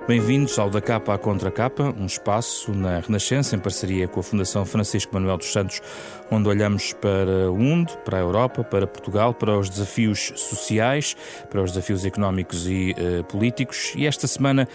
Bem-vindos ao Da Capa à Contra Capa, um espaço na Renascença, em parceria com a Fundação Francisco Manuel dos Santos, onde olhamos para o mundo, para a Europa, para Portugal, para os desafios sociais, para os desafios económicos e políticos. E esta semana,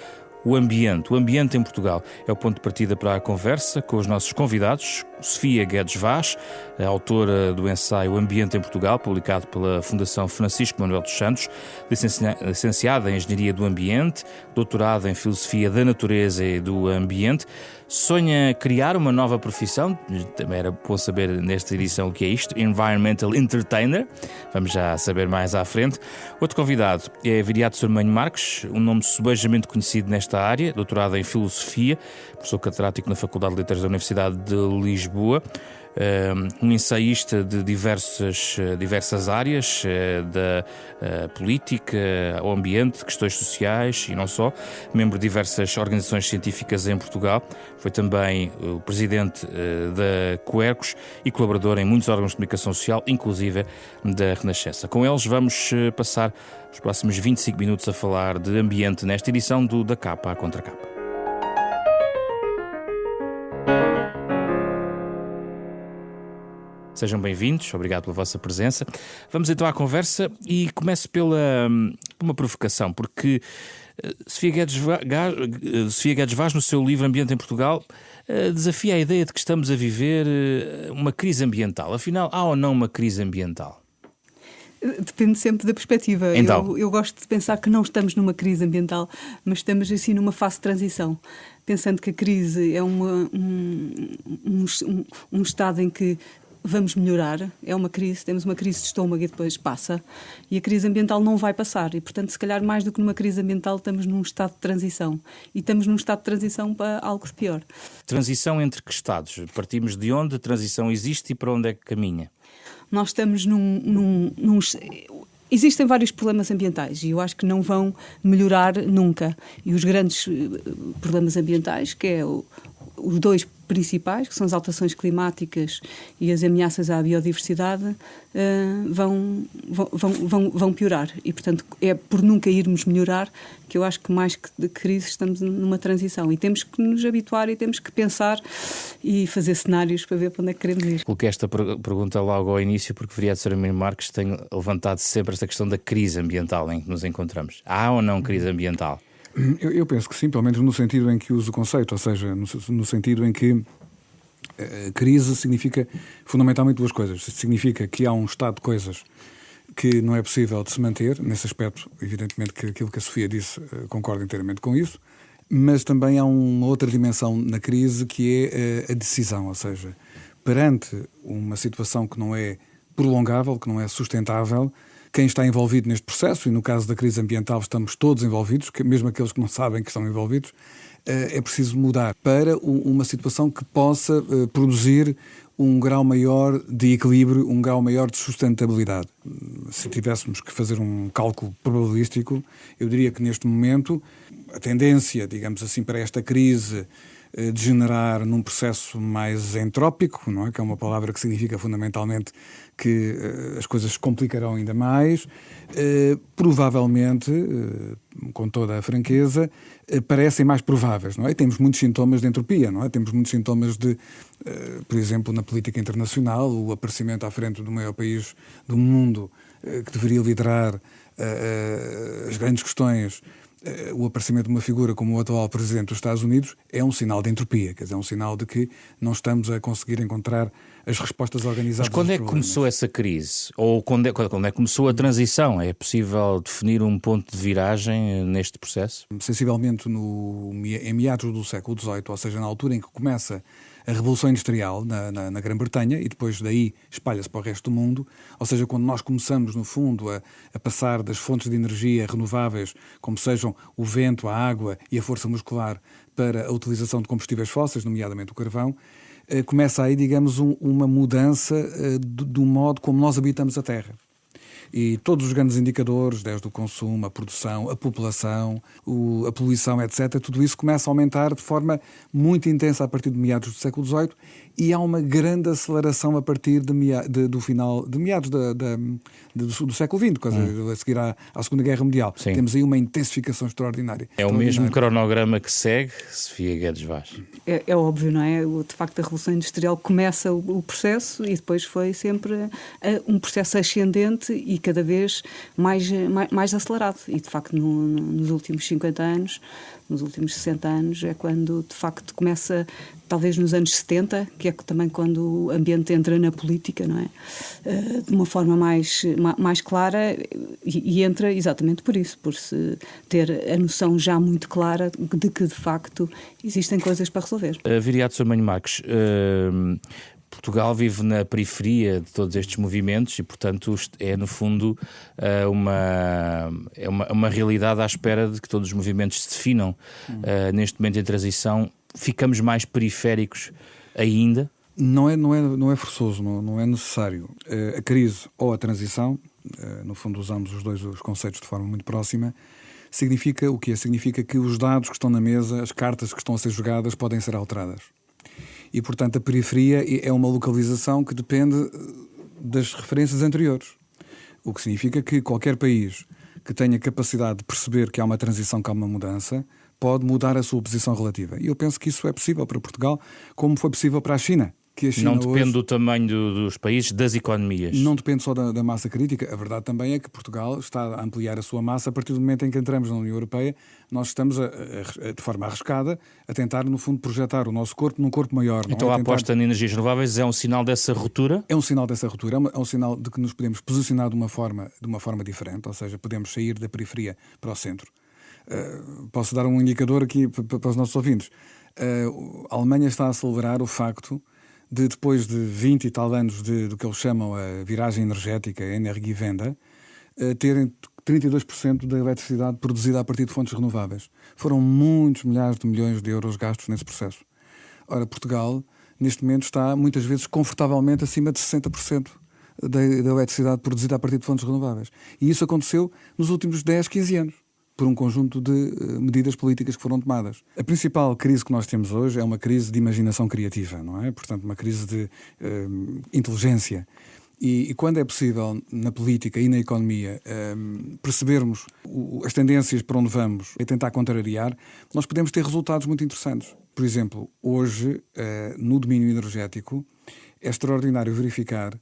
o ambiente em Portugal é o ponto de partida para a conversa com os nossos convidados. Sofia Guedes Vaz, a autora do ensaio Ambiente em Portugal, publicado pela Fundação Francisco Manuel dos Santos, licenciada em Engenharia do Ambiente, doutorada em Filosofia da Natureza e do Ambiente. Sonha criar uma nova profissão, também era bom saber nesta edição o que é isto, Environmental Entertainer, vamos já saber mais à frente. Outro convidado é Viriato Sormanho Marques, um nome subejamente conhecido nesta área, doutorado em Filosofia, professor catedrático na Faculdade de Letras da Universidade de Lisboa, um ensaísta de diversas áreas, da política ao ambiente, questões sociais e não só, membro de diversas organizações científicas em Portugal, foi também o presidente da Quercus e colaborador em muitos órgãos de comunicação social, inclusive da Renascença. Com eles vamos passar os próximos 25 minutos a falar de ambiente nesta edição do Da Capa à Contra Capa. Sejam bem-vindos, obrigado pela vossa presença. Vamos então à conversa e começo por uma provocação, porque Sofia Guedes Vaz, no seu livro Ambiente em Portugal, desafia a ideia de que estamos a viver uma crise ambiental. Afinal, há ou não uma crise ambiental? Depende sempre da perspectiva. Então. Eu gosto de pensar que não estamos numa crise ambiental, mas estamos assim numa fase de transição. Pensando que a crise é um estado em que vamos melhorar, é uma crise, temos uma crise de estômago e depois passa, e a crise ambiental não vai passar, e portanto se calhar mais do que numa crise ambiental estamos num estado de transição, e estamos num estado de transição para algo de pior. Transição entre que estados? Partimos de onde a transição existe e para onde é que caminha? Nós estamos Existem vários problemas ambientais e eu acho que não vão melhorar nunca, e os grandes problemas ambientais, que é os dois principais, que são as alterações climáticas e as ameaças à biodiversidade, vão piorar. E, portanto, é por nunca irmos melhorar que eu acho que mais que de crise estamos numa transição. E temos que nos habituar e temos que pensar e fazer cenários para ver para onde é que queremos ir. Coloquei esta pergunta logo ao início porque Viriato Sormanho Marques tem levantado sempre esta questão da crise ambiental em que nos encontramos. Há ou não crise ambiental? Eu penso que sim, pelo menos no sentido em que uso o conceito, ou seja, no sentido em que crise significa fundamentalmente duas coisas. Significa que há um estado de coisas que não é possível de se manter. Nesse aspecto, evidentemente que aquilo que a Sofia disse, concordo inteiramente com isso, mas também há uma outra dimensão na crise que é a decisão, ou seja, perante uma situação que não é prolongável, que não é sustentável, quem está envolvido neste processo, e no caso da crise ambiental estamos todos envolvidos, mesmo aqueles que não sabem que estão envolvidos, é preciso mudar para uma situação que possa produzir um grau maior de equilíbrio, um grau maior de sustentabilidade. Se tivéssemos que fazer um cálculo probabilístico, eu diria que neste momento a tendência, digamos assim, para esta crise degenerar num processo mais entrópico, não é? Que é uma palavra que significa fundamentalmente que as coisas se complicarão ainda mais, provavelmente, com toda a franqueza, parecem mais prováveis, não é? E temos muitos sintomas de entropia, não é? Temos muitos sintomas de, por exemplo, na política internacional, o aparecimento à frente do maior país do mundo que deveria liderar as grandes questões. O aparecimento de uma figura como o atual Presidente dos Estados Unidos é um sinal de entropia, quer dizer, é um sinal de que não estamos a conseguir encontrar as respostas organizadas. Mas quando é que começou essa crise? Ou quando é que começou a transição? É possível definir um ponto de viragem neste processo? Sensivelmente em meados do século XVIII, ou seja, na altura em que começa a Revolução Industrial na Grã-Bretanha e depois daí espalha-se para o resto do mundo, ou seja, quando nós começamos, no fundo, a passar das fontes de energia renováveis, como sejam o vento, a água e a força muscular, para a utilização de combustíveis fósseis, nomeadamente o carvão, começa aí, digamos, uma mudança do modo como nós habitamos a Terra. E todos os grandes indicadores, desde o consumo, a produção, a população, a poluição, etc., tudo isso começa a aumentar de forma muito intensa a partir de meados do século XVIII e há uma grande aceleração a partir do meados do século XX, a seguir à Segunda Guerra Mundial. Sim. Temos aí uma intensificação extraordinária. É o mesmo cronograma que segue Sofia Guedes Vaz. É óbvio, não é? De facto, a Revolução Industrial começa o processo e depois foi sempre um processo ascendente e cada vez mais acelerado. E, de facto, nos últimos 50 anos, nos últimos 60 anos, é quando, de facto, começa, talvez nos anos 70, que é também quando o ambiente entra na política, não é? De uma forma mais clara e entra exatamente por isso, por se ter a noção já muito clara de que, de facto, existem coisas para resolver. Viriato Samanho Marques, Portugal vive na periferia de todos estes movimentos e, portanto, é, no fundo, uma realidade à espera de que todos os movimentos se definam. Neste momento em transição, ficamos mais periféricos ainda? Não é forçoso, não é necessário. A crise ou a transição, no fundo usamos os conceitos de forma muito próxima, significa o quê? Significa que os dados que estão na mesa, as cartas que estão a ser jogadas, podem ser alteradas. E, portanto, a periferia é uma localização que depende das referências anteriores. O que significa que qualquer país que tenha capacidade de perceber que há uma transição, que há uma mudança, pode mudar a sua posição relativa. E eu penso que isso é possível para Portugal, como foi possível para a China. Que a China não depende hoje, do tamanho dos países, das economias. Não depende só da massa crítica. A verdade também é que Portugal está a ampliar a sua massa a partir do momento em que entramos na União Europeia. Nós estamos, de forma arriscada, a tentar, no fundo, projetar o nosso corpo num corpo maior. Então a aposta em energias renováveis é um sinal dessa ruptura? É um sinal dessa ruptura, é um sinal de que nos podemos posicionar de uma forma diferente, ou seja, podemos sair da periferia para o centro. Posso dar um indicador aqui para os nossos ouvintes. A Alemanha está a celebrar o facto de, depois de 20 e tal anos do que eles chamam a viragem energética, a Energiewende, terem 32% da eletricidade produzida a partir de fontes renováveis. Foram muitos milhares de milhões de euros gastos nesse processo. Ora, Portugal, neste momento, está muitas vezes confortavelmente acima de 60% da eletricidade produzida a partir de fontes renováveis. E isso aconteceu nos últimos 10, 15 anos. Por um conjunto de medidas políticas que foram tomadas. A principal crise que nós temos hoje é uma crise de imaginação criativa, não é? Portanto, uma crise de inteligência. E quando é possível, na política e na economia, percebermos as tendências para onde vamos e tentar contrariar, nós podemos ter resultados muito interessantes. Por exemplo, hoje, no domínio energético, é extraordinário verificar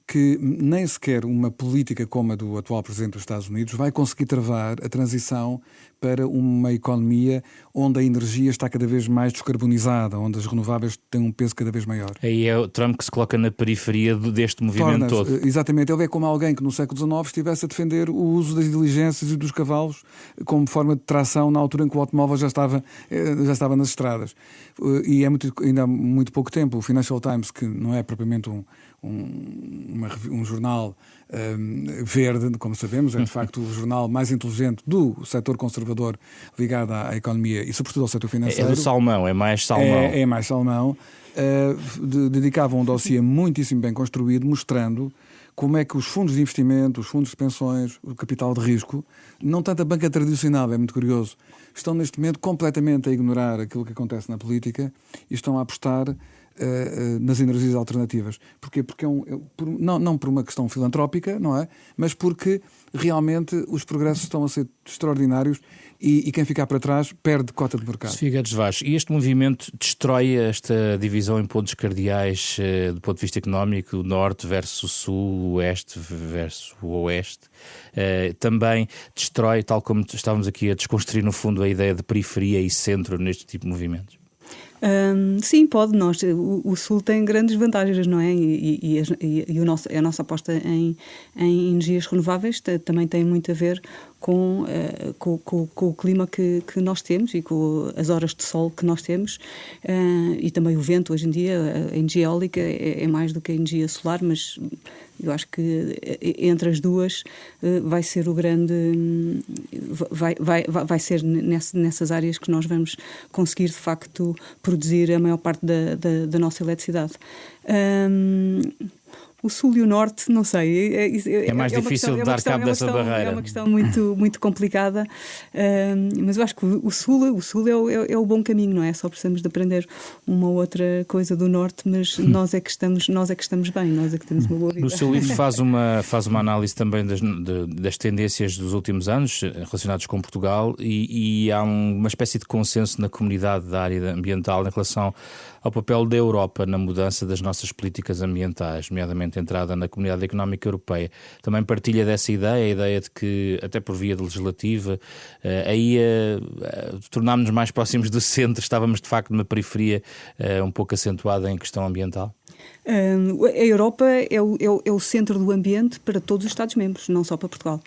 que nem sequer uma política como a do atual Presidente dos Estados Unidos vai conseguir travar a transição para uma economia onde a energia está cada vez mais descarbonizada, onde as renováveis têm um peso cada vez maior. Aí é o Trump que se coloca na periferia deste movimento todo. Exatamente, ele é como alguém que no século XIX estivesse a defender o uso das diligências e dos cavalos como forma de tração na altura em que o automóvel já estava nas estradas. E ainda há muito pouco tempo, o Financial Times, que não é propriamente um jornal verde, como sabemos, é de facto o jornal mais inteligente do setor conservador ligado à economia e sobretudo ao setor financeiro. É do salmão, é mais salmão. É mais salmão. Dedicava um dossiê muitíssimo bem construído, mostrando como é que os fundos de investimento, os fundos de pensões, o capital de risco, não tanto a banca tradicional, é muito curioso, estão neste momento completamente a ignorar aquilo que acontece na política e estão a apostar nas energias alternativas. Porquê? Porque não por uma questão filantrópica, não é? Mas porque realmente os progressos estão a ser extraordinários e quem ficar para trás perde cota de mercado. Sofia Guedes Vaz, e este movimento destrói esta divisão em pontos cardeais do ponto de vista económico, norte versus sul, oeste versus oeste. Também destrói, tal como estávamos aqui a desconstruir no fundo a ideia de periferia e centro neste tipo de movimentos? Sim, pode. O Sul tem grandes vantagens, não é? E a nossa aposta em energias renováveis também tem muito a ver com o clima que nós temos e com as horas de sol que nós temos e também o vento. Hoje em dia a energia eólica é mais do que a energia solar, mas eu acho que entre as duas vai ser o grande... Vai ser nessas áreas que nós vamos conseguir de facto produzir a maior parte da nossa eletricidade. O Sul e o Norte, não sei. É mais difícil de dar cabo dessa barreira. É uma questão muito, muito complicada, mas eu acho que o Sul é o bom caminho, não é? Só precisamos de aprender uma ou outra coisa do Norte, mas nós é que estamos bem, nós é que temos uma boa vida. No seu livro faz uma análise também das tendências dos últimos anos relacionadas com Portugal e há uma espécie de consenso na comunidade da área ambiental em relação ao papel da Europa na mudança das nossas políticas ambientais, nomeadamente a entrada na Comunidade Económica Europeia. Também partilha dessa ideia, a ideia de que, até por via legislativa, aí tornámos-nos mais próximos do centro, estávamos de facto numa periferia um pouco acentuada em questão ambiental? A Europa é o centro do ambiente para todos os Estados-membros, não só para Portugal.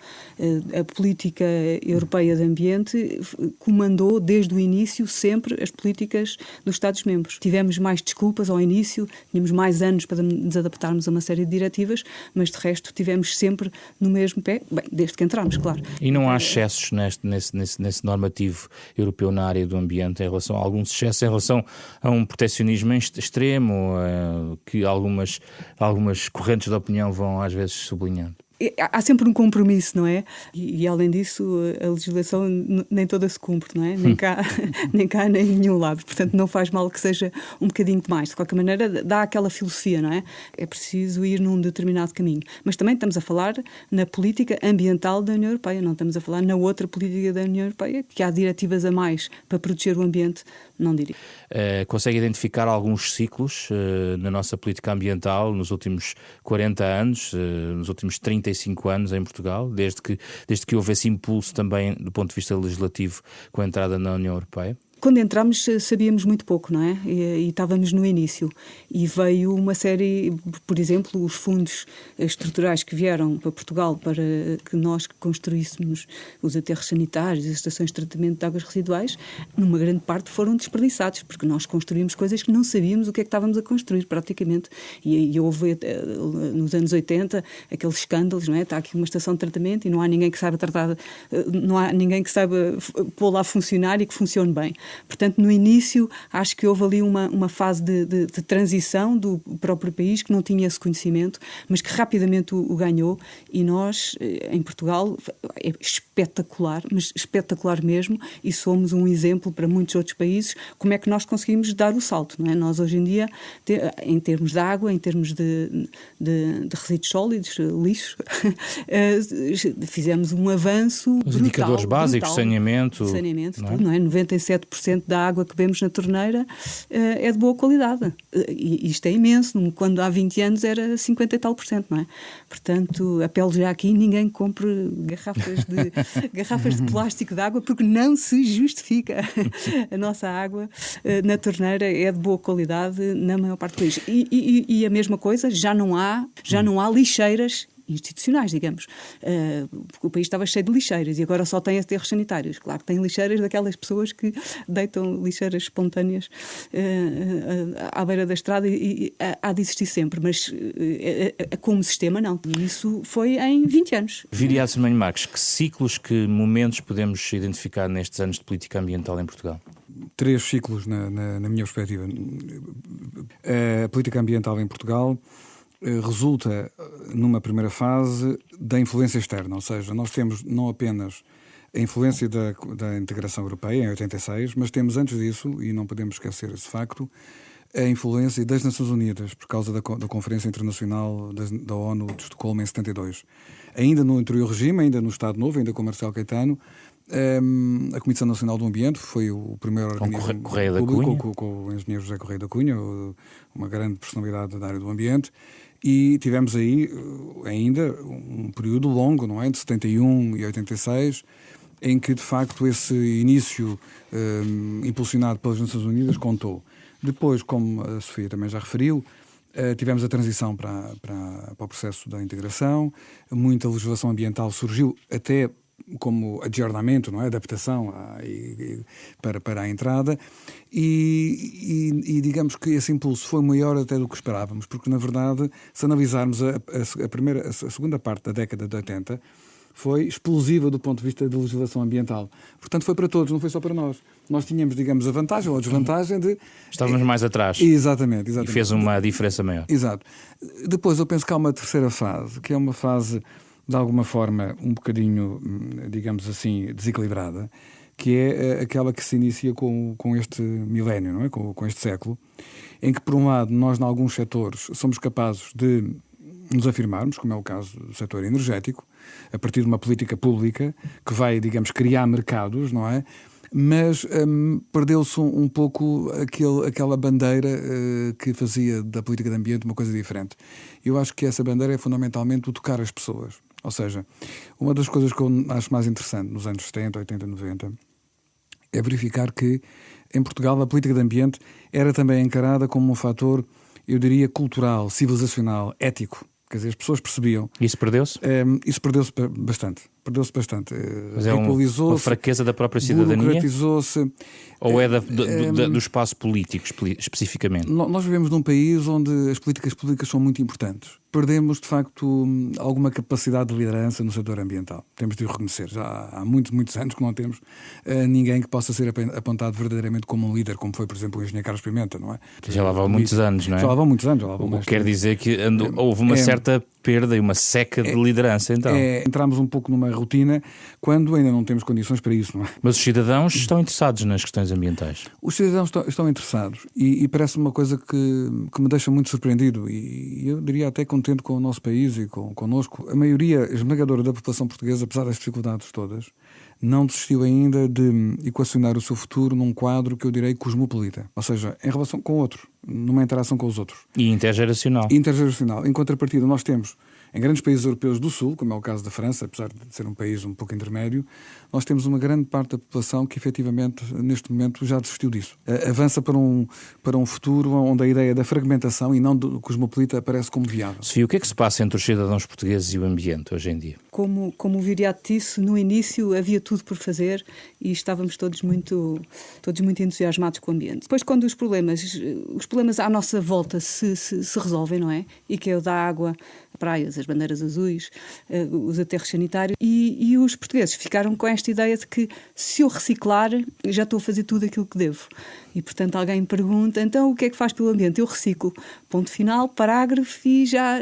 A política europeia de ambiente comandou desde o início sempre as políticas dos Estados-membros. Tivemos mais desculpas ao início, tínhamos mais anos para nos adaptarmos a uma série de diretivas, mas de resto tivemos sempre no mesmo pé, desde que entramos, claro. E não há excessos nesse normativo europeu na área do ambiente, em relação a alguns excessos, em relação a um proteccionismo extremo, que algumas correntes de opinião vão às vezes sublinhando? Há sempre um compromisso, não é? E além disso, a legislação nem toda se cumpre, não é? Nem cá, nem em nenhum lado. Portanto, não faz mal que seja um bocadinho de mais. De qualquer maneira, dá aquela filosofia, não é? É preciso ir num determinado caminho. Mas também estamos a falar na política ambiental da União Europeia, não estamos a falar na outra política da União Europeia, que há diretivas a mais para proteger o ambiente, não diria. Consegue identificar alguns ciclos na nossa política ambiental nos últimos 40 anos, nos últimos 35 anos em Portugal, desde que houve esse impulso também do ponto de vista legislativo com a entrada na União Europeia? Quando entramos sabíamos muito pouco, não é? E estávamos no início. E veio uma série, por exemplo, os fundos estruturais que vieram para Portugal para que nós construíssemos os aterros sanitários, as estações de tratamento de águas residuais, numa grande parte foram desperdiçados, porque nós construímos coisas que não sabíamos o que é que estávamos a construir, praticamente. E houve, nos anos 80, aqueles escândalos, não é? Está aqui uma estação de tratamento e não há ninguém que saiba tratar, não há ninguém que saiba pô-la a funcionar e que funcione bem. Portanto, no início, acho que houve ali uma fase de transição do próprio país que não tinha esse conhecimento, mas que rapidamente o ganhou, e nós, em Portugal, é espetacular, mas espetacular mesmo, e somos um exemplo para muitos outros países, como é que nós conseguimos dar o salto, não é? Nós, hoje em dia, em termos de água, em termos de resíduos sólidos, lixo, fizemos um avanço brutal. Os indicadores básicos, saneamento, tudo, não é? 97% da água que bebemos na torneira é de boa qualidade. E isto é imenso. Quando há 20 anos era 50 e tal %, não é? Portanto, apelo já aqui, ninguém compre garrafas de plástico de água, porque não se justifica. A nossa água na torneira é de boa qualidade na maior parte do país. E a mesma coisa, já não há lixeiras institucionais, digamos. Porque o país estava cheio de lixeiras e agora só tem aterros sanitários. Claro que tem lixeiras daquelas pessoas que deitam lixeiras espontâneas à beira da estrada e há de existir sempre, mas como sistema não. E isso foi em 20 anos. Viriato Semelho Marques, que ciclos, que momentos podemos identificar nestes anos de política ambiental em Portugal? 3 ciclos na minha perspectiva. A política ambiental em Portugal resulta, numa primeira fase, da influência externa, ou seja, nós temos não apenas a influência da integração europeia, em 86, mas temos antes disso, e não podemos esquecer esse facto, a influência das Nações Unidas, por causa da Conferência Internacional da ONU de Estocolmo em 72. Ainda no anterior regime, ainda no Estado Novo, ainda com Marcelo Caetano, a Comissão Nacional do Ambiente foi o primeiro organismo público, com o engenheiro José Correia da Cunha, uma grande personalidade da área do ambiente, e tivemos aí ainda um período longo, não é? De 71 e 86, em que de facto esse início impulsionado pelas Nações Unidas contou. Depois, como a Sofia também já referiu, tivemos a transição para o processo da integração, muita legislação ambiental surgiu até como adiornamento, não é? Adaptação para a entrada, e digamos que esse impulso foi maior até do que esperávamos, porque na verdade, se analisarmos a segunda parte da década de 80, foi explosiva do ponto de vista da legislação ambiental. Portanto, foi para todos, não foi só para nós. Nós tínhamos, digamos, a vantagem ou a desvantagem de... Estávamos mais atrás. Exatamente. E fez uma diferença maior. Exato. Depois eu penso que há uma terceira fase, que é uma fase, de alguma forma, um bocadinho, digamos assim, desequilibrada, que é aquela que se inicia com este milénio, não é? Com este século, em que, por um lado, nós, em alguns setores, somos capazes de nos afirmarmos, como é o caso do setor energético, a partir de uma política pública que vai, digamos, criar mercados, não é? Mas perdeu-se um pouco aquela bandeira que fazia da política de ambiente uma coisa diferente. Eu acho que essa bandeira é fundamentalmente o tocar as pessoas. Ou seja, uma das coisas que eu acho mais interessante nos anos 70, 80, 90 é verificar que em Portugal a política de ambiente era também encarada como um fator, eu diria, cultural, civilizacional, ético. Quer dizer, as pessoas percebiam. Isso perdeu-se? Isso perdeu-se bastante. Mas é uma fraqueza da própria cidadania? Burocratizou-se. Ou é do espaço político, especificamente? Nós vivemos num país onde as políticas públicas são muito importantes. Perdemos, de facto, alguma capacidade de liderança no setor ambiental. Temos de o reconhecer. Já há muitos, muitos anos que não temos ninguém que possa ser apontado verdadeiramente como um líder, como foi, por exemplo, o engenheiro Carlos Pimenta, não é? Já lá vão muitos anos, não é? Já lá vão muitos anos. O que quer dizer que houve uma certa perda e uma seca de liderança, então. Entramos um pouco numa rotina quando ainda não temos condições para isso, não é? Mas os cidadãos estão interessados nas questões ambientais? Os cidadãos estão interessados e parece-me uma coisa que me deixa muito surpreendido e eu diria até contente com o nosso país e connosco. A maioria esmagadora da população portuguesa, apesar das dificuldades todas, não desistiu ainda de equacionar o seu futuro num quadro que eu direi cosmopolita. Ou seja, em relação com o outro, numa interação com os outros. E intergeracional. Intergeracional. Em contrapartida, nós temos, em grandes países europeus do Sul, como é o caso da França, apesar de ser um país um pouco intermédio, nós temos uma grande parte da população que efetivamente, neste momento, já desistiu disso. Avança para um futuro onde a ideia da fragmentação e não do cosmopolita aparece como viável. Sofia, o que é que se passa entre os cidadãos portugueses e o ambiente hoje em dia? Como o Viriato disse, no início havia tudo por fazer e estávamos todos muito entusiasmados com o ambiente. Depois, quando os problemas à nossa volta se resolvem, não é? E que é o da água, praias, as bandeiras azuis, os aterros sanitários, e os portugueses ficaram com esta ideia de que se eu reciclar, já estou a fazer tudo aquilo que devo. E, portanto, alguém me pergunta, então o que é que faz pelo ambiente? Eu reciclo. Ponto final, parágrafo e já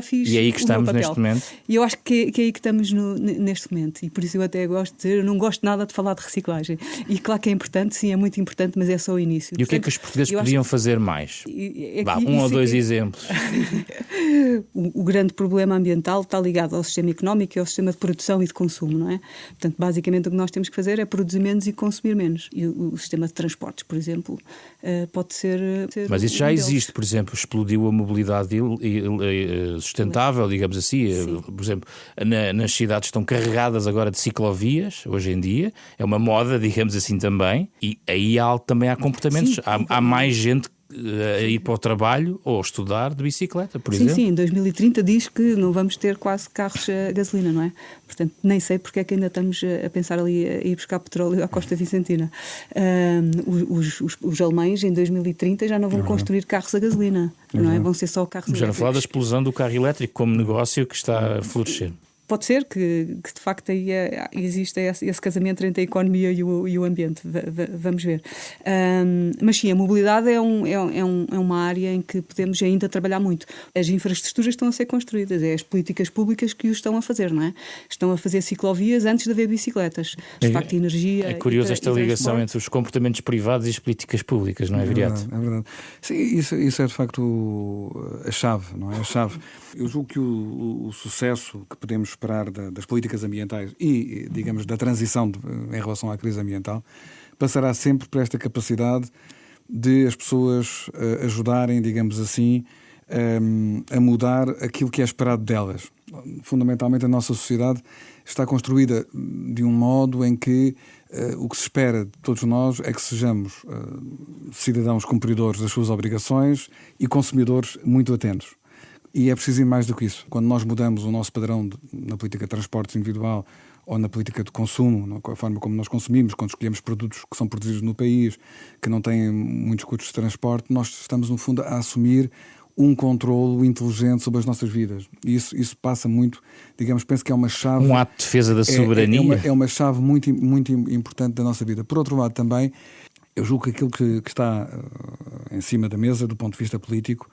fiz. E é aí que estamos neste momento? E eu acho que é aí que estamos neste momento. E por isso eu até gosto de dizer, eu não gosto nada de falar de reciclagem. E claro que é importante, sim, é muito importante, mas é só o início. E portanto, o que é que os portugueses podiam fazer mais? Um ou dois exemplos. O grande problema ambiental está ligado ao sistema económico e ao sistema de produção e de consumo, não é? Portanto, basicamente o que nós temos que fazer é produzir menos e consumir menos. E o sistema de transportes, por exemplo, pode ser mas isso já existe, por exemplo, explodiu a mobilidade sustentável, digamos assim. Sim. Por exemplo, nas cidades estão carregadas agora de ciclovias, hoje em dia. É uma moda, digamos assim, também. E aí também há comportamentos. Sim, há mais gente a ir para o trabalho ou estudar de bicicleta, por exemplo. Sim, em 2030 diz que não vamos ter quase carros a gasolina, não é? Portanto, nem sei porque é que ainda estamos a pensar ali a ir buscar petróleo à Costa Vicentina. Os alemães em 2030 já não vão construir carros a gasolina, não é? Vão ser só carros elétricos. Já não falar da explosão do carro elétrico como negócio que está a florescer. Pode ser que de facto aí exista esse casamento entre a economia e o ambiente. Vamos ver. Mas sim, a mobilidade é uma área em que podemos ainda trabalhar muito. As infraestruturas estão a ser construídas, é as políticas públicas que o estão a fazer, não é? Estão a fazer ciclovias antes de haver bicicletas. De facto, energia. É curioso esta ligação entre os comportamentos privados e as políticas públicas, não é, Viriato? É verdade. Sim, isso é de facto a chave, não é? A chave. Eu julgo que o sucesso que podemos esperar das políticas ambientais e, digamos, da transição em relação à crise ambiental passará sempre por esta capacidade de as pessoas ajudarem, digamos assim, a mudar aquilo que é esperado delas. Fundamentalmente, a nossa sociedade está construída de um modo em que o que se espera de todos nós é que sejamos cidadãos cumpridores das suas obrigações e consumidores muito atentos. E é preciso ir mais do que isso. Quando nós mudamos o nosso padrão na política de transportes individual ou na política de consumo, a forma como nós consumimos, quando escolhemos produtos que são produzidos no país, que não têm muitos custos de transporte, nós estamos, no fundo, a assumir um controlo inteligente sobre as nossas vidas. E isso passa muito, digamos, penso que é uma chave... Um ato de defesa da soberania. É uma chave muito, muito importante da nossa vida. Por outro lado, também, eu julgo que aquilo que está em cima da mesa do ponto de vista político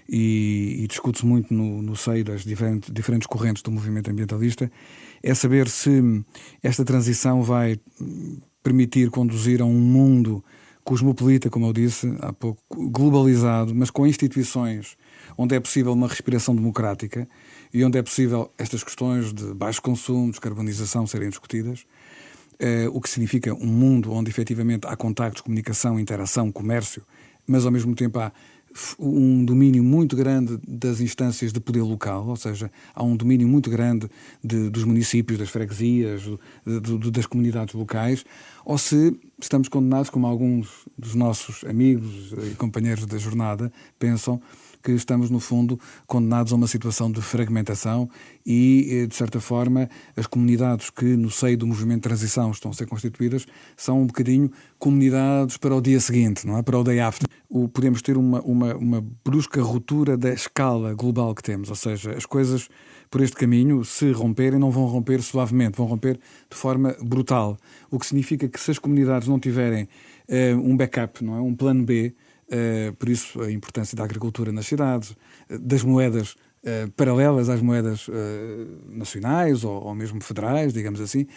e discute-se muito no seio das diferentes correntes do movimento ambientalista, é saber se esta transição vai permitir conduzir a um mundo cosmopolita, como eu disse há pouco, globalizado, mas com instituições onde é possível uma respiração democrática e onde é possível estas questões de baixo consumo, descarbonização serem discutidas, o que significa um mundo onde efetivamente há contactos, comunicação, interação, comércio, mas ao mesmo tempo há um domínio muito grande das instâncias de poder local, ou seja, há um domínio muito grande dos municípios, das freguesias, das comunidades locais, ou se estamos condenados, como alguns dos nossos amigos e companheiros da jornada pensam, que estamos, no fundo, condenados a uma situação de fragmentação e, de certa forma, as comunidades que, no seio do movimento de transição, estão a ser constituídas, são um bocadinho comunidades para o dia seguinte, não é? Para o day after. Podemos ter uma brusca ruptura da escala global que temos, ou seja, as coisas por este caminho, se romperem, não vão romper suavemente, vão romper de forma brutal. O que significa que se as comunidades não tiverem um backup, não é? Um plano B, por isso a importância da agricultura nas cidades, das moedas paralelas às moedas nacionais ou mesmo federais, digamos assim,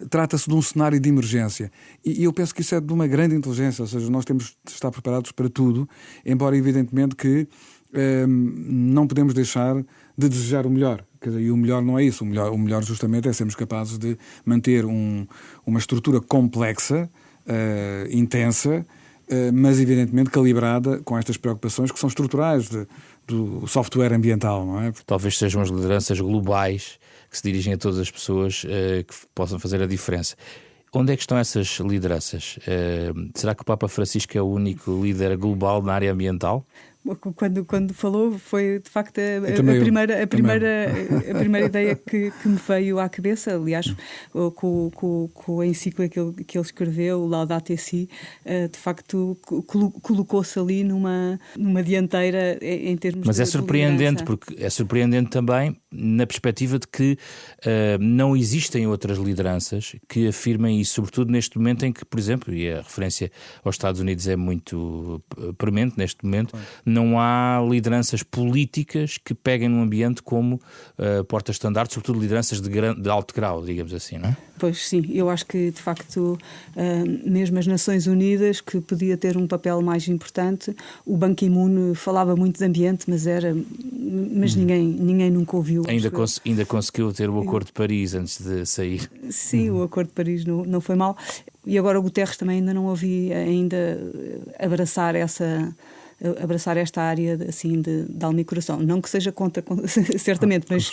trata-se de um cenário de emergência. E eu penso que isso é de uma grande inteligência, ou seja, nós temos de estar preparados para tudo, embora evidentemente que não podemos deixar de desejar o melhor. Quer dizer, e o melhor não é isso. O melhor justamente é sermos capazes de manter uma estrutura complexa, intensa, mas evidentemente calibrada com estas preocupações que são estruturais do software ambiental, não é? Talvez sejam as lideranças globais que se dirigem a todas as pessoas que possam fazer a diferença. Onde é que estão essas lideranças? Será que o Papa Francisco é o único líder global na área ambiental? Quando falou, foi de facto a primeira ideia que me veio à cabeça. Aliás, com a encíclica que ele escreveu, o Laudato Si, de facto colocou-se ali numa dianteira em termos de... Mas é surpreendente, porque é surpreendente também na perspectiva de que não existem outras lideranças que afirmem isso, sobretudo neste momento em que, por exemplo, e a referência aos Estados Unidos é muito premente neste momento, não há lideranças políticas que peguem num ambiente como porta-estandarte, sobretudo lideranças de alto grau, digamos assim, não é? Pois sim, eu acho que de facto mesmo as Nações Unidas, que podia ter um papel mais importante, o Ban Ki-moon falava muito de ambiente, mas ninguém nunca ouviu. Ainda conseguiu ter o Acordo de Paris antes de sair. Sim, o Acordo de Paris não foi mau. E agora o Guterres também ainda não ouvi abraçar esta área assim de alma e coração. Não que seja contra, certamente, mas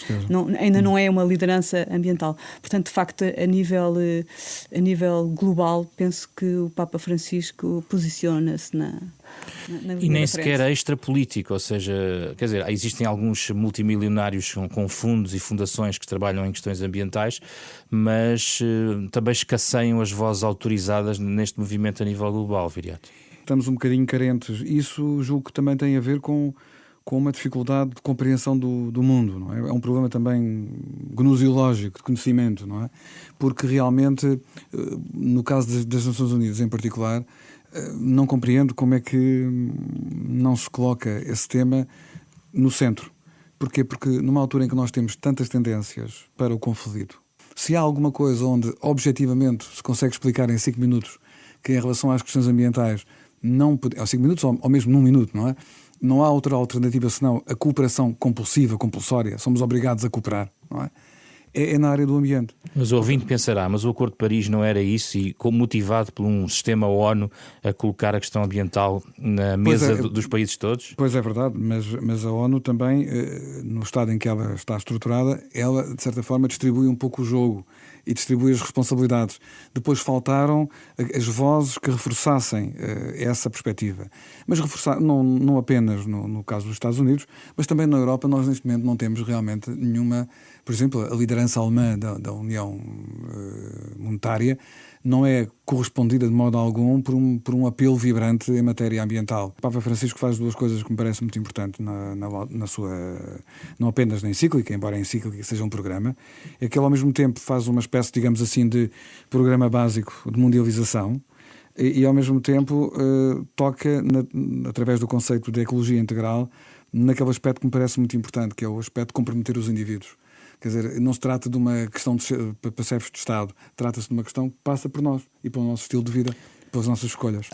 ainda não é uma liderança ambiental. Portanto, de facto, a nível global, penso que o Papa Francisco posiciona-se na e nem sequer extra-político, ou seja, quer dizer, existem alguns multimilionários com fundos e fundações que trabalham em questões ambientais, mas também escasseiam as vozes autorizadas neste movimento a nível global, Viriato. Estamos um bocadinho carentes. Isso julgo que também tem a ver com uma dificuldade de compreensão do mundo, não é? É um problema também gnoseológico, de conhecimento, não é? Porque realmente, no caso das Nações Unidas em particular, não compreendo como é que não se coloca esse tema no centro. Porquê? Porque numa altura em que nós temos tantas tendências para o conflito, se há alguma coisa onde objetivamente se consegue explicar em 5 minutos que em relação às questões ambientais não pode, há 5 minutos ou mesmo num minuto, não é? Não há outra alternativa senão a cooperação compulsiva, compulsória. Somos obrigados a cooperar, não é? É na área do ambiente. Mas o ouvinte pensará, mas o Acordo de Paris não era isso e motivado por um sistema ONU a colocar a questão ambiental na mesa dos países todos? Pois é verdade, mas a ONU também, no estado em que ela está estruturada, ela de certa forma distribui um pouco o jogo e distribui as responsabilidades. Depois faltaram as vozes que reforçassem essa perspectiva. Mas reforçar, não apenas no caso dos Estados Unidos, mas também na Europa nós neste momento não temos realmente nenhuma, por exemplo, a liderança alemã da União monetária não é correspondida de modo algum por um apelo vibrante em matéria ambiental. O Papa Francisco faz duas coisas que me parecem muito importantes na sua, não apenas na encíclica, embora a encíclica seja um programa, é que ele ao mesmo tempo faz uma espécie, digamos assim, de programa básico de mundialização e ao mesmo tempo toca, através do conceito de ecologia integral, naquele aspecto que me parece muito importante, que é o aspecto de comprometer os indivíduos. Quer dizer, não se trata de uma questão para chefes de Estado, trata-se de uma questão que passa por nós e pelo nosso estilo de vida, pelas nossas escolhas.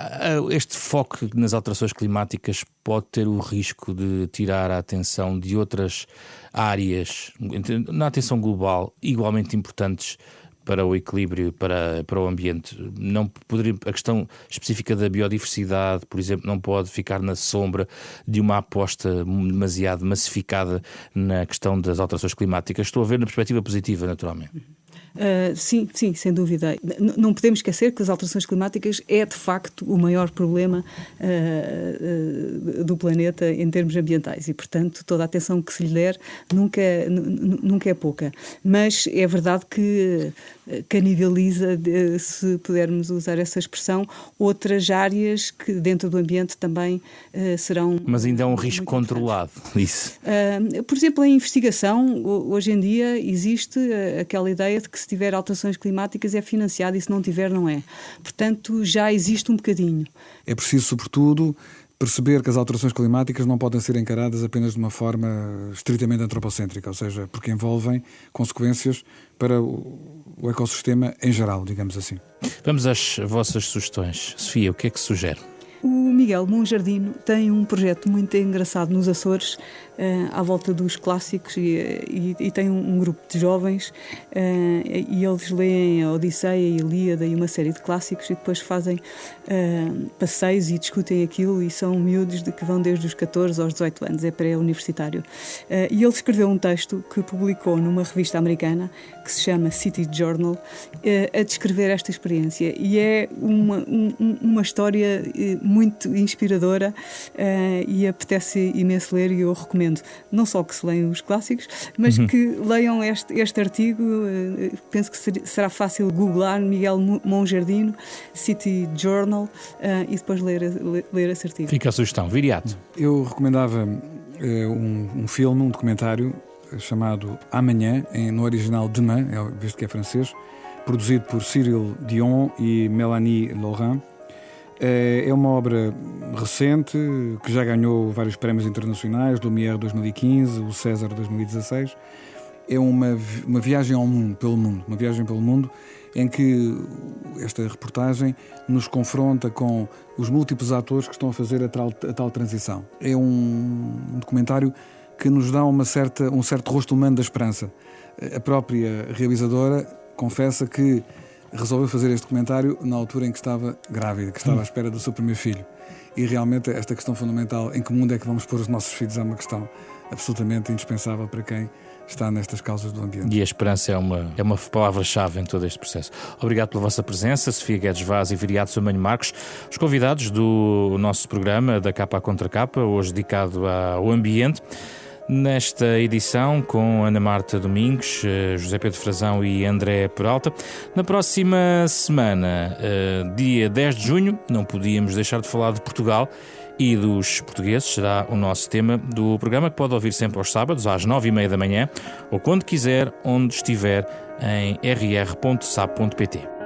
Este foco nas alterações climáticas pode ter o risco de tirar a atenção de outras áreas, na atenção global, igualmente importantes para o equilíbrio, para o ambiente. Não poderia, a questão específica da biodiversidade, por exemplo, não pode ficar na sombra de uma aposta demasiado massificada na questão das alterações climáticas. Estou a ver na perspectiva positiva, naturalmente. Sim, sem dúvida. Não podemos esquecer que as alterações climáticas é, de facto, o maior problema do planeta em termos ambientais e, portanto, toda a atenção que se lhe der nunca é pouca. Mas é verdade que canibaliza, se pudermos usar essa expressão, outras áreas que dentro do ambiente também serão... Mas ainda é um risco controlado, isso. Por exemplo, em investigação, hoje em dia existe aquela ideia de que se tiver alterações climáticas é financiado e se não tiver não é. Portanto, já existe um bocadinho. É preciso, sobretudo, perceber que as alterações climáticas não podem ser encaradas apenas de uma forma estritamente antropocêntrica, ou seja, porque envolvem consequências para o ecossistema em geral, digamos assim. Vamos às vossas sugestões. Sofia, o que é que sugere? O Miguel Monjardino tem um projeto muito engraçado nos Açores, à volta dos clássicos, e tem um grupo de jovens e eles leem a Odisseia, a Ilíada e uma série de clássicos e depois fazem passeios e discutem aquilo, e são miúdos que vão desde os 14 aos 18 anos, é pré-universitário. E ele escreveu um texto que publicou numa revista americana que se chama City Journal, a descrever esta experiência, e é uma história muito inspiradora e apetece imenso ler, e eu recomendo não só que se leiam os clássicos, mas que leiam este artigo. Penso que será fácil googlar Miguel Monjardino, City Journal, e depois ler esse artigo. Fica a sugestão. Viriato. Eu recomendava um filme, um documentário chamado Amanhã, no original Demain, visto que é francês, produzido por Cyril Dion e Mélanie Laurent. É uma obra recente, que já ganhou vários prémios internacionais, Lumière 2015, o César 2016. É uma viagem pelo mundo, em que esta reportagem nos confronta com os múltiplos atores que estão a fazer a tal transição. É um documentário que nos dá um certo rosto humano da esperança. A própria realizadora confessa que resolveu fazer este documentário na altura em que estava grávida, que estava à espera do seu primeiro filho. E realmente esta questão fundamental, em que mundo é que vamos pôr os nossos filhos, é uma questão absolutamente indispensável para quem está nestas causas do ambiente. E a esperança é uma palavra-chave em todo este processo. Obrigado pela vossa presença, Sofia Guedes Vaz e Viriato Samanho Marcos, os convidados do nosso programa da Capa à Contra Capa, hoje dedicado ao ambiente. Nesta edição, com Ana Marta Domingos, José Pedro Frazão e André Peralta. Na próxima semana, dia 10 de junho, não podíamos deixar de falar de Portugal e dos portugueses. Será o nosso tema do programa, que pode ouvir sempre aos sábados, às 9h30 da manhã, ou quando quiser, onde estiver, em rr.sap.pt.